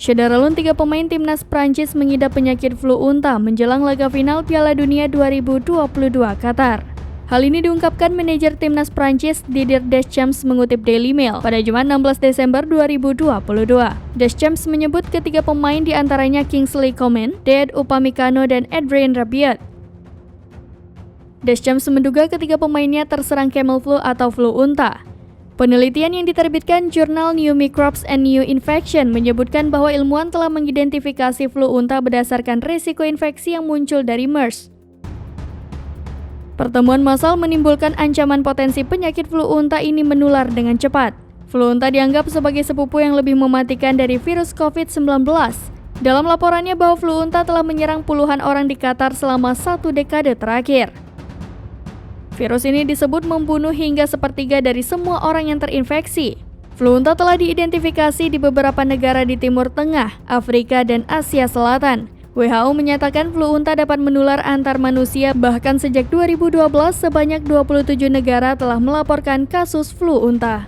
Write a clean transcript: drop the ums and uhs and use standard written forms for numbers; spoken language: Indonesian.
Syederalun 3 pemain timnas Prancis mengidap penyakit flu unta menjelang laga final Piala Dunia 2022 Qatar. Hal ini diungkapkan manajer timnas Prancis Didier Deschamps mengutip Daily Mail pada Jumat 16 Desember 2022. Deschamps menyebut ketiga pemain diantaranya Kingsley Coman, Dayot Upamecano, dan Adrien Rabiot. Deschamps menduga ketiga pemainnya terserang camel flu atau flu unta. Penelitian yang diterbitkan jurnal New Microbes and New Infection menyebutkan bahwa ilmuwan telah mengidentifikasi flu unta berdasarkan risiko infeksi yang muncul dari MERS. Pertemuan massal menimbulkan ancaman potensi penyakit flu unta ini menular dengan cepat. Flu unta dianggap sebagai sepupu yang lebih mematikan dari virus COVID-19. Dalam laporannya bahwa flu unta telah menyerang puluhan orang di Qatar selama 1 dekade terakhir. Virus ini disebut membunuh hingga sepertiga dari semua orang yang terinfeksi. Flu unta telah diidentifikasi di beberapa negara di Timur Tengah, Afrika, dan Asia Selatan. WHO menyatakan flu unta dapat menular antar manusia, bahkan sejak 2012 sebanyak 27 negara telah melaporkan kasus flu unta.